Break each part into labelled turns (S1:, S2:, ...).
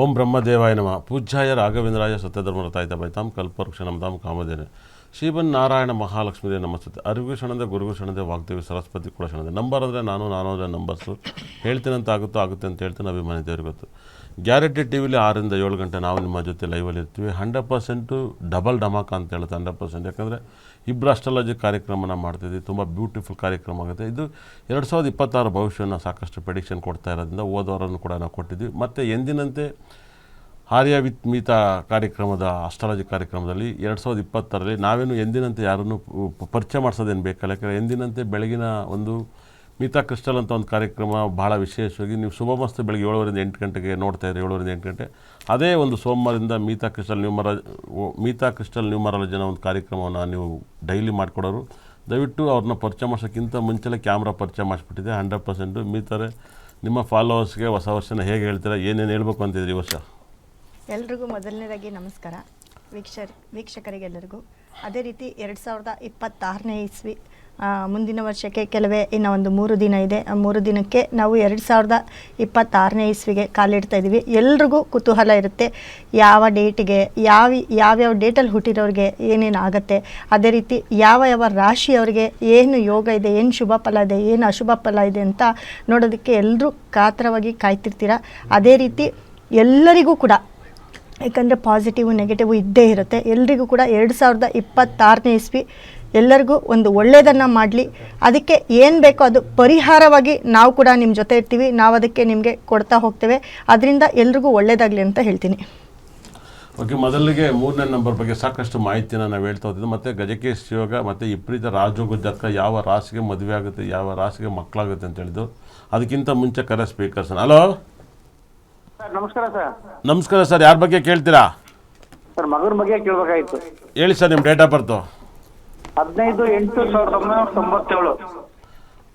S1: ಓಂ ಬ್ರಹ್ಮದೇವಾಯ ನಮಃ. ಪೂಜ್ಯಾಯ ರಾಘವೇಂದ್ರಾಯ ಸತ್ಯಧರ್ಮರತಾಯಿತ ಬೈತಾಂ ಕಲ್ಪವೃಕ್ಷನಮತಾಂ ಕಾಮಧೇನೆ ಶ್ರೀಮನ್ ನಾರಾಯಣ ಮಹಾಲಕ್ಷ್ಮೀದೇ ನಮಸ್ತೆ. ಅರಿವಿಗೂ ಕ್ಷಣದೆ ಗುರುಗೂ ಕ್ಷಣದೆ ವಾಗ್ದೇವಿ ಸರಸ್ವತಿ ಕೂಡ ಕ್ಷಣದೆ. ನಂಬರ್ ಅಂದರೆ ನಾನು ಅಂದರೆ ನಂಬರ್ಸು ಹೇಳ್ತೀನಂತ ಆಗುತ್ತೆ ಅಂತ ಹೇಳ್ತೀನಿ. ಅಭಿಮಾನಿ ದೇವ್ರಿಗೆ ಗೊತ್ತು. ಗ್ಯಾರಂಟಿ ಟಿ ವಿಲಿ 6 ರಿಂದ 7 ಗಂಟೆ ನಾವು ನಿಮ್ಮ ಜೊತೆ ಲೈವಲ್ಲಿ ಇರ್ತೀವಿ. 100% ಡಬಲ್ ಧಮಾಕ ಅಂತ ಹೇಳುತ್ತೆ. 100% ಯಾಕಂದರೆ ಇಬ್ಬರು ಅಸ್ಟ್ರಾಲಜಿ ಕಾರ್ಯಕ್ರಮನ ಮಾಡ್ತಿದ್ವಿ. ತುಂಬ ಬ್ಯೂಟಿಫುಲ್ ಕಾರ್ಯಕ್ರಮ ಆಗುತ್ತೆ. ಇದು 2026 ಭವಿಷ್ಯನ ಸಾಕಷ್ಟು ಪ್ರೆಡಿಕ್ಷನ್ ಕೊಡ್ತಾ ಇರೋದ್ರಿಂದ ಹೋದವರನ್ನು ಕೂಡ ನಾವು ಕೊಟ್ಟಿದ್ವಿ. ಮತ್ತು ಎಂದಿನಂತೆ ಆರ್ಯ ವಿತ್ ಮೀತಾ ಕಾರ್ಯಕ್ರಮದ ಅಸ್ಟ್ರಾಲಜಿ ಕಾರ್ಯಕ್ರಮದಲ್ಲಿ 2026ರಲ್ಲಿ ನಾವೇನು ಎಂದಿನಂತೆ ಯಾರನ್ನು ಪರಿಚಯ ಮಾಡಿಸೋದೇನು ಬೇಕಲ್ಲ. ಯಾಕಂದರೆ ಎಂದಿನಂತೆ ಬೆಳಗಿನ ಒಂದು ಮೀತಾ ಕ್ರಿಸ್ಟಲ್ ಅಂತ ಒಂದು ಕಾರ್ಯಕ್ರಮ ಭಾಳ ವಿಶೇಷವಾಗಿ ನೀವು ಶುಭ ಮಸ್ತು ಬೆಳಗ್ಗೆ 7 ರಿಂದ 8 ಗಂಟೆಗೆ ನೋಡ್ತಾ ಇದ್ರಿ. 7 ರಿಂದ 8 ಗಂಟೆ ಅದೇ ಒಂದು ಸೋಮವಾರದಿಂದ ಮೀತಾ ಕ್ರಿಸ್ಟಲ್ ನ್ಯೂಮರಾಲಜಿನ ಒಂದು ಕಾರ್ಯಕ್ರಮವನ್ನು ನೀವು ಡೈಲಿ ಮಾಡಿಕೊಡೋರು. ದಯವಿಟ್ಟು ಅವ್ರನ್ನ ಪರಿಚಯ ಮಾಡಿಸೋಕ್ಕಿಂತ ಮುಂಚೆಲೆ ಕ್ಯಾಮ್ರಾ ಪರಿಚಯ ಮಾಡಿಸ್ಬಿಟ್ಟಿದೆ. 100% ಮೀತಾರೆ ನಿಮ್ಮ ಫಾಲೋವರ್ಸ್ಗೆ ಹೊಸ ವರ್ಷನ ಹೇಗೆ ಹೇಳ್ತೀರಾ, ಏನೇನು ಹೇಳ್ಬೇಕು ಅಂತಿದ್ರಿ ಈ ವರ್ಷ?
S2: ಎಲ್ರಿಗೂ ಮೊದಲನೇದಾಗಿ ನಮಸ್ಕಾರ. ವೀಕ್ಷಕರಿಗೆಲ್ಲರಿಗೂ ಅದೇ ರೀತಿ 2026ನೇ ಇಸ್ವಿ ಮುಂದಿನ ವರ್ಷಕ್ಕೆ ಕೆಲವೇ ಇನ್ನು ಒಂದು 3 ದಿನ ಇದೆ. ಆ 3 ದಿನಕ್ಕೆ ನಾವು 2026ನೇ ಇಸ್ವಿಗೆ ಕಾಲಿಡ್ತಾ ಇದ್ದೀವಿ. ಎಲ್ರಿಗೂ ಕುತೂಹಲ ಇರುತ್ತೆ ಯಾವ ಡೇಟಿಗೆ ಯಾವ್ಯಾವ ಡೇಟಲ್ಲಿ ಹುಟ್ಟಿರೋರಿಗೆ ಏನೇನು ಆಗುತ್ತೆ, ಅದೇ ರೀತಿ ಯಾವ ರಾಶಿಯವರಿಗೆ ಏನು ಯೋಗ ಇದೆ, ಏನು ಶುಭ ಫಲ ಇದೆ, ಏನು ಅಶುಭ ಫಲ ಇದೆ ಅಂತ ನೋಡೋದಕ್ಕೆ ಎಲ್ಲರೂ ಕಾತರವಾಗಿ ಕಾಯ್ತಿರ್ತೀರ. ಅದೇ ರೀತಿ ಎಲ್ಲರಿಗೂ ಕೂಡ ಯಾಕಂದರೆ ಪಾಸಿಟಿವ್ ನೆಗೆಟಿವ್ ಇದ್ದೇ ಇರುತ್ತೆ. ಎಲ್ರಿಗೂ ಕೂಡ 2026ನೇ ಇಸ್ವಿ ಎಲ್ಲರಿಗೂ ಒಂದು ಒಳ್ಳೆಯದನ್ನು ಮಾಡಲಿ. ಅದಕ್ಕೆ ಏನು ಬೇಕೋ ಅದು ಪರಿಹಾರವಾಗಿ ನಾವು ಕೂಡ ನಿಮ್ಮ ಜೊತೆ ಇರ್ತೀವಿ. ನಾವು ಅದಕ್ಕೆ ನಿಮಗೆ ಕೊಡ್ತಾ ಹೋಗ್ತೇವೆ. ಅದರಿಂದ ಎಲ್ರಿಗೂ ಒಳ್ಳೆಯದಾಗಲಿ ಅಂತ ಹೇಳ್ತೀನಿ.
S1: ಓಕೆ, ಮೊದಲಿಗೆ 3ನೇ ನಂಬರ್ ಬಗ್ಗೆ ಸಾಕಷ್ಟು ಮಾಹಿತಿನ ನಾವು ಹೇಳ್ತಾ ಹೋಗ್ತಿದ್ವಿ. ಮತ್ತು ಗಜಕೇಶ್ ಯೋಗ ಮತ್ತು ವಿಪರೀತ ರಾಜಯೋಗ ಜಾತಕ ಯಾವ ರಾಶಿಗೆ ಮದುವೆ ಆಗುತ್ತೆ, ಯಾವ ರಾಶಿಗೆ ಮಕ್ಕಳಾಗುತ್ತೆ ಅಂತ ಹೇಳಿದ್ದು. ಅದಕ್ಕಿಂತ ಮುಂಚೆ ಕರೆ ಸ್ಪೀಕರ್ಸ್. ಹಲೋ
S3: ನಮಸ್ಕಾರ ಸರ್.
S1: ನಮಸ್ಕಾರ ಸರ್, ಯಾರ ಬಗ್ಗೆ ಕೇಳ್ತೀರಾ
S3: ಸರ್? ಮಗನ ಬಗ್ಗೆ ಕೇಳಬೇಕಾಗಿತ್ತು.
S1: ಹೇಳಿ ಸರ್, ನಿಮ್ಮ ಡೇಟ್ ಆಫ್ ಬರ್ತು?
S3: 15/8/1997.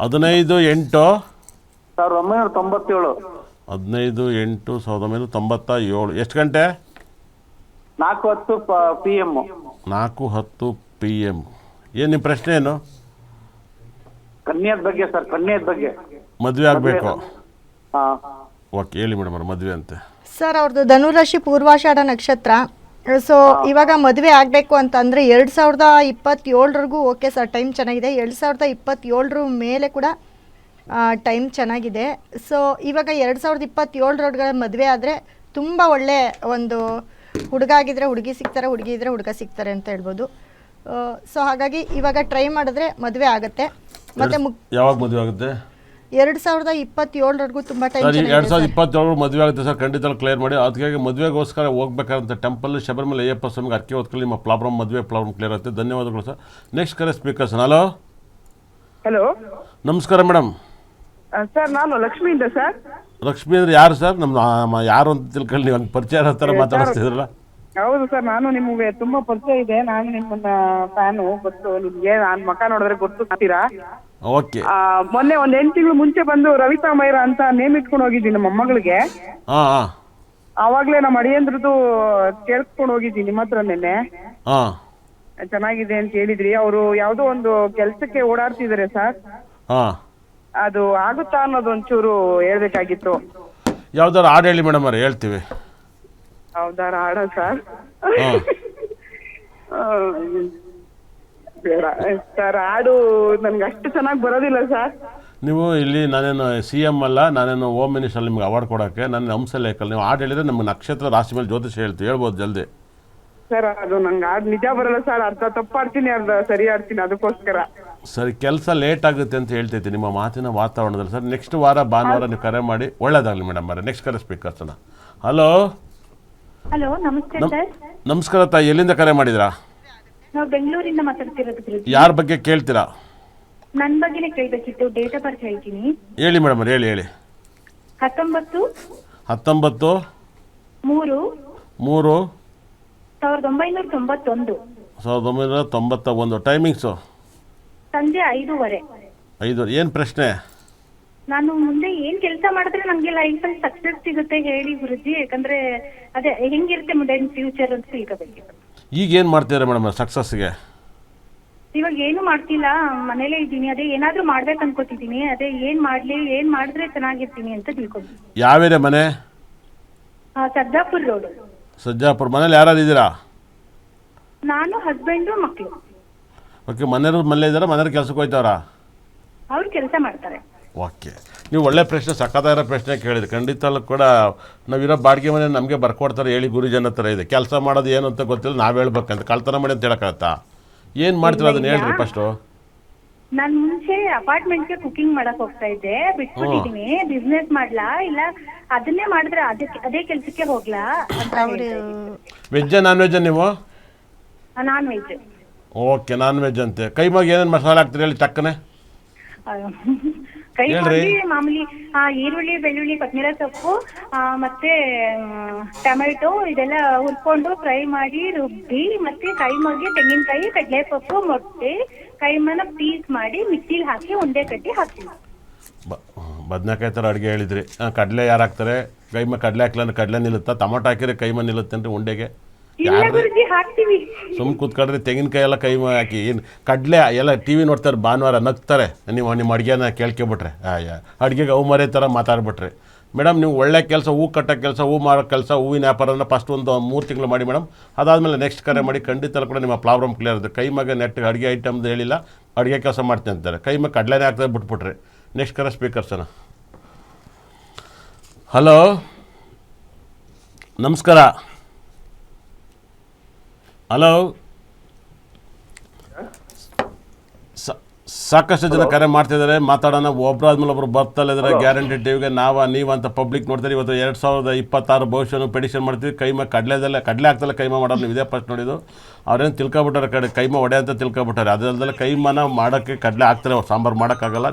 S1: 15/8/1997. 15/8/1997. ಎಷ್ಟು ಗಂಟೆ?
S3: 4:10 PM.
S1: 4:10 PM. ಏನು ನಿಮ್ಮ ಪ್ರಶ್ನೆ ಏನು?
S3: ಕನ್ಯಾದ ಬಗ್ಗೆ ಸರ್, ಕನ್ಯಾದ ಬಗ್ಗೆ.
S1: ಮದುವೆ ಆಗಬೇಕು.
S3: ಹಾಂ,
S1: ಓಕೆ, ಹೇಳಿ ಮೇಡಮ್ ಅವ್ರ ಮದುವೆ ಅಂತೆ.
S2: ಸರ್ ಅವ್ರದ್ದು ಧನುರಾಶಿ ಪೂರ್ವಾಷಾಢ ನಕ್ಷತ್ರ. ಸೊ ಇವಾಗ ಮದುವೆ ಆಗಬೇಕು ಅಂತಂದರೆ 2027ವರೆಗೂ ಓಕೆ ಸರ್, ಟೈಮ್ ಚೆನ್ನಾಗಿದೆ. 2027 ಮೇಲೆ ಕೂಡ ಟೈಮ್ ಚೆನ್ನಾಗಿದೆ. ಸೊ ಇವಾಗ 2027 ಮದುವೆ ಆದರೆ ತುಂಬ ಒಳ್ಳೆ ಒಂದು ಹುಡುಗ ಆಗಿದ್ರೆ ಹುಡುಗಿ ಸಿಗ್ತಾರೆ, ಹುಡುಗಿ ಇದ್ದರೆ ಹುಡುಗ ಸಿಗ್ತಾರೆ ಅಂತ ಹೇಳ್ಬೋದು. ಸೊ ಹಾಗಾಗಿ ಇವಾಗ ಟ್ರೈ ಮಾಡಿದ್ರೆ ಮದುವೆ ಆಗುತ್ತೆ. ಮತ್ತು
S1: ಯಾವಾಗ ಮದುವೆ ಆಗುತ್ತೆ?
S2: 2027ವರೆಗೂ ತುಂಬ ಟೈಮ್.
S1: 2027 ಮದುವೆ ಆಗುತ್ತೆ ಸರ್, ಖಂಡಿತ ಕ್ಲಿಯರ್ ಮಾಡಿ. ಅದಕ್ಕೆ ಮದುವೆಗೋಸ್ಕರ ಹೋಗ್ಬೇಕಾದಂಥ ಟೆಂಪಲ್ ಶಬರಿಮಲೆ ಅಯ್ಯಪ್ಪ ಸ್ವಾಮಿಗೆ ಅರ್ಕೆ ಹೊತ್ಕೊಳ್ಳಿ. ನಿಮ್ಮ ಮದುವೆ ಪ್ರಾಬ್ಲಮ್ ಕ್ಲಿಯರ್ ಆಗುತ್ತೆ. ಧನ್ಯವಾದಗಳು ಸರ್. ನೆಕ್ಸ್ಟ್ ಕರೆ ಸ್ಪೀಕರ್ಸ್. ಹಲೋ
S4: ಹಲೋ,
S1: ನಮಸ್ಕಾರ ಮೇಡಮ್.
S4: ಸರ್ ನಾನು ಲಕ್ಷ್ಮಿಯಿಂದ ಸರ್.
S1: ಲಕ್ಷ್ಮಿ ಅಂದ್ರೆ ಯಾರು ಸರ್? ನಮ್ಮ ಯಾರು ಅಂತ ತಿಳ್ಕೊಳ್ಳಿ, ನೀವು ಹಂಗೆ ಪರಿಚಯ ಹತ್ತಿರ ಮಾತಾಡಿಸ್ತಿದ್ರಲ್ಲ.
S4: ಹೌದು ಸರ್, ನಾನು ನಿಮಗೆ ತುಂಬಾ ಪರಿಚಯ ಇದೆ. ನಾನು ನಿಮ್ಮನ್ನ ಫ್ಯಾನು, ಗೊತ್ತು ನಿಮ್ಗೆ. ನಾನು ಮಕ ನೋಡಿದ್ರೆ ಗೊತ್ತಾಗ್ತೀರಾ.
S1: ಓಕೆ.
S4: ಮೊನ್ನೆ ಒಂದು 8 ತಿಂಗಳು ಮುಂಚೆ ಬಂದು ರವಿತಾ ಮೈರ ಅಂತ ನೇಮ್ ಇಟ್ಕೊಂಡು ಹೋಗಿದ್ದೀನಿ ನಮ್ಮ ಮೊಮ್ಮಗಳಿಗೆ. ಆವಾಗ್ಲೇ ನಮ್ಮ ಅಡಿಯಂದ್ರದ್ದು ಕೇಳ್ಸ್ಕೊಂಡು ಹೋಗಿದ್ದೀನಿ ನಿಮ್ಮ ಹತ್ರ ನಿನ್ನೆ. ಚೆನ್ನಾಗಿದೆ ಅಂತ ಹೇಳಿದ್ರಿ. ಅವರು ಯಾವ್ದೋ ಒಂದು ಕೆಲ್ಸಕ್ಕೆ ಓಡಾಡ್ತಿದಾರೆ ಸರ್. ಅದು ಆಗುತ್ತಾ ಅನ್ನೋದು ಒಂಚೂರು ಹೇಳ್ಬೇಕಾಗಿತ್ತು.
S1: ಯಾವ್ದಾರು ಹಾಡು ಹೇಳಿ ಮೇಡಮ್ ಅವ್ರೆ, ಹೇಳ್ತೀವಿ.
S4: ಯಾವ್ದಾರ ಹಾಡ ಸರ್? ಬೇಡ ಸರ್, ಹಾಡು ನನ್ಗೆ ಅಷ್ಟು ಚೆನ್ನಾಗಿ ಬರೋದಿಲ್ಲ ಸರ್.
S1: ನೀವು ಇಲ್ಲಿ ನಾನೇನು CM ಅಲ್ಲ, ನಾನೇನು ಹೋಮ್ ಮಿನಿಸ್ಟರ್ ನಿಮ್ಗೆ ಅವಾರ್ಡ್ ಕೊಡೋಕ್ಕೆ. ನನ್ನ ಹಂಸಲೇಖಲ್ಲಿ ನೀವು ಹಾಡು ಹೇಳಿದ್ರೆ ನಮ್ಗೆ ನಕ್ಷತ್ರ ರಾಶಿ ಮೇಲೆ ಜ್ಯೋತಿಷ ಹೇಳ್ತೀವಿ. ಹೇಳ್ಬೋದು ಜಲ್ದಿ
S4: ಸರ್. ಅದು ನಂಗೆ ಹಾಡು ನಿಜ ಬರಲ್ಲ ಸರ್. ಅರ್ಧ ತಪ್ಪಾಡ್ತೀನಿ, ಅರ್ಧ ಸರಿ ಆಡ್ತೀನಿ. ಅದಕ್ಕೋಸ್ಕರ
S1: ಸರಿ, ಕೆಲಸ ಲೇಟ್ ಆಗುತ್ತೆ ಅಂತ ಹೇಳ್ತೈತಿ ನಿಮ್ಮ ಮಾತಿನ ವಾತಾವರಣದಲ್ಲಿ ಸರ್. ನೆಕ್ಸ್ಟ್ ವಾರ ಭಾನುವಾರ ನೀವು ಕರೆ ಮಾಡಿ, ಒಳ್ಳೇದಾಗಲಿ ಮೇಡಮ್ ಅವರೇ. ನೆಕ್ಸ್ಟ್ ಕರೆ ಸ್ಪೀಕರ್ಸನ. ಹಲೋ
S5: ಹಲೋ, ನಮಸ್ತೆ ಸರ್.
S1: ನಮಸ್ಕಾರ ತಾಯಿ, ಎಲ್ಲಿಂದ ಕರೆ ಮಾಡಿದ್ರಾ?
S5: ನಾವು ಬೆಂಗಳೂರಿಂದ ಮಾತಾಡ್ತಿರೋದು.
S1: ಯಾರ ಬಗ್ಗೆ ಕೇಳ್ತೀರಾ?
S5: ನನ್ನ ಬಗ್ಗೆನೇ ಕೇಳಬೇಕಿತ್ತು. ಡೇಟ್ ಆಫ್ ಬರ್ತ್ ಹೇಳ್ತೀನಿ.
S1: ಹೇಳಿ ಮೇಡಮ್ ಅವ್ರೆ, ಹೇಳಿ.
S5: 19
S1: 19
S5: 3
S1: 1991. 1991. ಟೈಮಿಂಗ್ಸು
S5: ಸಂಜೆ 5:15.
S1: 5. ಏನು ಪ್ರಶ್ನೆ?
S5: ನಾನು ಮುಂದೆ ಏನ್ ಕೆಲಸ ಮಾಡಿದ್ರೆ ನಂಗೆ ಲೈಫಲ್ಲಿ ಸಕ್ಸಸ್ ಸಿಗುತ್ತೆ ಹೇಳಿ ಗುರುಜಿ. ಯಾಕಂದ್ರೆ ಅದೇ ಹೆಂಗಿರುತ್ತೆ ಮುಂದೆ ಫ್ಯೂಚರ್ ಅಂತ ತಿಳ್ಕೋಬೇಕಿತ್ತು.
S1: ಈಗ ಏನು ಮಾಡ್ತೀರಾ ಮೇಡಮ್ ಸಕ್ಸಸ್ಗೆ?
S5: ಇವಾಗ ಏನು ಮಾಡ್ತಿಲ್ಲ, ಮನೇಲೇ ಇದ್ದೀನಿ. ಅದೇ ಏನಾದ್ರೂ ಮಾಡ್ಬೇಕು ಅನ್ಕೋತಿದ್ದೀನಿ. ಅದೇ ಏನ್ ಮಾಡಿದ್ರೆ ಚೆನ್ನಾಗಿರ್ತೀನಿ ಅಂತ ತಿಳ್ಕೊಂಡು.
S1: ಯಾವೇರೆ ಮನೆ?
S5: ಸರ್ದಾಪುರ್ ರೋಡ್.
S1: ಸಜ್ಜಾಪುರ. ಮನೇಲಿ ಯಾರು ಇದ್ದೀರಾ?
S5: ನಾನು, ಹಸ್ಬೆಂಡು, ಮಕ್ಕಳು.
S1: ಓಕೆ, ಮನೆಯವ್ರು ಮನೇಲಿ ಇದ್ದಾರೆ, ಮನೆಯವ್ರು ಕೆಲಸಕ್ಕೆ ಹೋಯ್ತಾವ್ರಾ?
S5: ಅವ್ರು ಕೆಲಸ ಮಾಡ್ತಾರೆ.
S1: ಓಕೆ, ನೀವು ಒಳ್ಳೆ ಪ್ರಶ್ನೆ, ಸಖತ್ತಾಗಿರೋ ಪ್ರಶ್ನೆ ಕೇಳಿದ್ರಿ. ಖಂಡಿತಲ್ಲೂ ಕೂಡ ನಾವಿರೋ ಬಾಡಿಗೆ ಮನೆ ನಮಗೆ ಬರ್ಕೊಡ್ತಾರೆ, ಹೇಳಿ ಗುರುಜನ ಥರ ಇದೆ. ಕೆಲಸ ಮಾಡೋದು ಏನು ಅಂತ ಗೊತ್ತಿಲ್ಲ, ನಾವು ಹೇಳ್ಬೇಕಂತ ಕಳ್ತನ ಮಾಡಿ ಅಂತ ಹೇಳೋಕ್ಕಾಗತ್ತಾ? ಏನು ಮಾಡ್ತೀರ ಅದನ್ನ ಹೇಳ್ರಿ ಫಸ್ಟು.
S5: ನಾನು ಮುಂಚೆ ಅಪಾರ್ಟ್ಮೆಂಟ್ಗೆ ಕುಕಿಂಗ್ ಮಾಡಕ್ ಹೋಗ್ತಾ ಇದ್ದೆ, ಬಿಟ್ಬಿಟ್ಟಿದೀನಿ. ಬಿಸ್ನೆಸ್ ಮಾಡ್ಲಾ ಇಲ್ಲ ಅದನ್ನೇ ಮಾಡಿದ್ರೆ ಅದೇ ಕೆಲ್ಸಕ್ಕೆ ಹೋಗ್ಲಾ ಅಂತ.
S2: ಅವರು
S1: ವೆಜ್ಜಾ ನಾನ್ ವೆಜ್ಜಾ ನೀವು?
S5: Non veg.
S1: Okay, non veg ಅಂತೆ. ಕೈಮಾಗಿ ಏನೇನು ಮಸಾಲೆ ಹಾಕ್ತೀರಿ ಹೇಳಿ ಟಕ್ಕನೆ.
S5: ಕೈ
S1: ಹೇಳ್ರಿ.
S5: ಮಾಡಿ ಮಾಮೂಲಿ ಈರುಳ್ಳಿ, ಬೆಳ್ಳುಳ್ಳಿ, ಕೊತ್ತಂಬರಿ ಸೊಪ್ಪು, ಮತ್ತೆ ಟೊಮೆಟೊ ಇದೆಲ್ಲ ಹುರ್ಕೊಂಡು ಫ್ರೈ ಮಾಡಿ ರುಬ್ಬಿ, ಮತ್ತೆ ಕೈಮಾಗೆ ತೆಂಗಿನಕಾಯಿ, ಕಡಲೆಪಪ್ಪು, ಮೊಟ್ಟೆ, ಕೈಮನ ಪೀಸ್ ಮಾಡಿ ಮಿಕ್ಸಿಲಿ ಹಾಕಿ ಉಂಡೆ ಕಟ್ಟಿ ಹಾಕ್ತೀವಿ.
S1: ಬದನೆಕಾಯಿ ಥರ ಅಡುಗೆ ಹೇಳಿದ್ರಿ. ಕಡಲೆ ಯಾರು ಹಾಕ್ತಾರೆ? ಕೈಮ ಕಡಲೆ ಹಾಕ್ಲ ಅಂದ್ರೆ ಕಡಲೆ ನಿಲ್ಲುತ್ತಾ? ಟೊಮೊಟೊ ಹಾಕಿದ್ರೆ ಕೈಮ ನಿಲ್ಲುತ್ತೇನ್ರಿ ಉಂಡೆಗೆ?
S5: ಇಲ್ಲ ಗುರುಜಿ, ಹಾಕ್ತೀವಿ.
S1: ಸುಮ್ಮ ಕೂತ್ಕೊಂಡ್ರೆ ತೆಂಗಿನಕಾಯಿ ಎಲ್ಲ ಕೈಮ ಹಾಕಿ ಏನು ಕಡಲೆ ಎಲ್ಲ ಟಿ ವಿ ನೋಡ್ತಾರೆ, ಭಾನುವಾರ ನಗ್ತಾರೆ. ನೀವು ನಿಮ್ಮ ಅಡುಗೆನ ಕೇಳ್ಕೊಬಿಟ್ರೆ ಅಡುಗೆಗೆ ಅವು ಮರೆ ಥರ ಮಾತಾಡ್ಬಿಟ್ರೆ. ಮೇಡಮ್, ನೀವು ಒಳ್ಳೆ ಕೆಲಸ, ಹೂ ಕಟ್ಟೋ ಕೆಲಸ, ಹೂ ಮಾರೋ ಕೆಲಸ, ಹೂವಿನ ವ್ಯಾಪಾರನ ಫಸ್ಟ್ ಒಂದು 3 ತಿಂಗಳು ಮಾಡಿ ಮೇಡಮ್. ಅದಾದಮೇಲೆ ನೆಕ್ಸ್ಟ್ ಕರೆ ಮಾಡಿ, ಖಂಡಿತ ಕೂಡ ನಿಮ್ಮ ಪ್ರಾಬ್ಲಮ್ ಕ್ಲಿಯರ್ ಇರುತ್ತೆ. ಕೈಮಾಗೆ ನೆಟ್ಟಿಗೆ ಅಡುಗೆ ಐಟಮ್ದು ಹೇಳಿಲ್ಲ, ಅಡುಗೆ ಕೆಲಸ ಮಾಡ್ತೀನಿ ಅಂತಾರೆ. ಕೈಮಾಗ ಕಡಲೆನೇ ಹಾಕ್ತಾರೆ ಬಿಟ್ಬಿಟ್ರೆ. ನೆಕ್ಸ್ಟ್ ಕರೆ ಸ್ಪೀಕರ್ಸನ. ಹಲೋ, ನಮಸ್ಕಾರ. ಹಲೋ, ಸಾಕಷ್ಟು ಜನ ಕರೆ ಮಾಡ್ತಿದ್ದಾರೆ, ಮಾತಾಡೋಣ. ಒಬ್ಬರಾದ್ಮೇಲೆ ಒಬ್ರು ಬರ್ತಾಯಿಲ್ಲ ಇದ್ದಾರೆ. ಗ್ಯಾರಂಟಿ ಟಿವಿಗೆ ನೀವು ಅಂತ ಪಬ್ಲಿಕ್ ನೋಡ್ತಾರೆ. ಇವತ್ತು 2026 ಭವಿಷ್ಯನು ಪೆಡಿಷನ್ ಮಾಡ್ತೀವಿ. ಕೈಮ ಕಡಲೆ ಆಗ್ತಲ್ಲ ಕೈಮ ಮಾಡೋರು. ನೀವು ಇದೇ ಫಸ್ಟ್ ನೋಡಿದ್ದು. ಅವ್ರೇನು ತಿಳ್ಕೊಬಿಟ್ಟಾರೆ, ಕೈಮ ಒಡೆ ಅಂತ ತಿಳ್ಕೊಬಿಟ್ಟಾರೆ. ಅದಲ್ಲದೆ ಕೈಮನ ಮಾಡೋಕ್ಕೆ ಕಡಲೆ ಹಾಕ್ತಾರೆ, ಸಾಂಬಾರು ಮಾಡೋಕ್ಕಾಗಲ್ಲ.